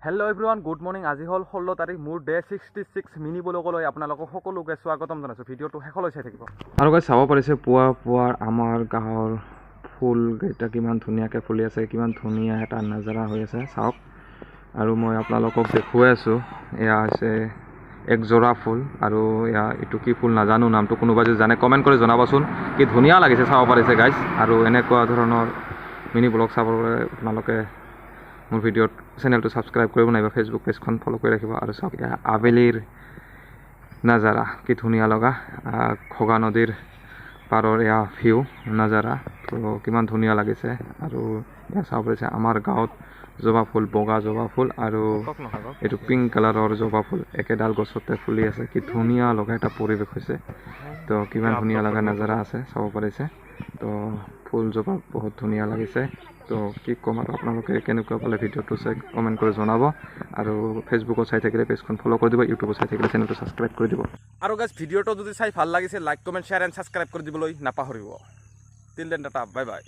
Hello' everyone, good morning. আজি হ'ল 16 তাৰিখ, মোৰ ডে 66 মিনি ব্লগলৈ আপোনালোকক সকলোকে স্বাগতম জনাইছোঁ। ভিডিঅ'টো শেষলৈ চাই থাকিব। আৰু গাইজ চাব পাৰিছে পুৱাৰ আমাৰ গাঁৱৰ ফুলকেইটা কিমান ধুনীয়াকৈ ফুলি আছে, কিমান ধুনীয়া এটা নাজাৰা হৈ আছে চাওক। আৰু মই আপোনালোকক দেখুৱাই আছোঁ, এয়া হৈছে একজোৰা ফুল। আৰু এয়া এইটো কি ফুল নাজানো, নামটো কোনোবা যদি জানে কমেণ্ট কৰি জনাবচোন। কি ধুনীয়া লাগিছে চাব পাৰিছে গাইজ। আৰু এনেকুৱা ধৰণৰ মিনি ব্লগ চাবৰ বাবে আপোনালোকে মোৰ ভিডিঅ'ত চেনেলটো ছাবস্ক্ৰাইব কৰিব নাহিব, ফেচবুক পেজখন ফ'ল' কৰি ৰাখিব। আৰু চাওক এয়া আবেলিৰ নাজাৰা, কি ধুনীয়া লগা। খগা নদীৰ পাৰৰ এয়া ভিউ নাজাৰা, তো কিমান ধুনীয়া লাগিছে। আৰু এয়া চাব পাৰিছে আমাৰ গাঁৱত জবা ফুল, বগা জবা ফুল আৰু এইটো পিংক কালাৰৰ জবা ফুল একেডাল গছতে ফুলি আছে। কি ধুনীয়া লগা এটা পৰিৱেশ হৈছে, তো কিমান ধুনীয়া লগা নাজাৰা আছে চাব পাৰিছে। তো ফুলজোপা বহুত ধুনীয়া লাগিছে। তো কি ক'ম আৰু, আপোনালোকে কেনেকুৱা পালে ভিডিঅ'টো চাই কমেণ্ট কৰি জনাব। আৰু ফেচবুকত চাই থাকিলে পেজখন ফ'ল' কৰি দিব, ইউটিউবত চাই থাকিলে চেনেলটো ছাবস্ক্ৰাইব কৰি দিব। আৰু গাইজ ভিডিঅ'টো যদি চাই ভাল লাগিছে like comment share and subscribe কৰি দিবলৈ নাপাহৰিব। Till then Tata, bye bye.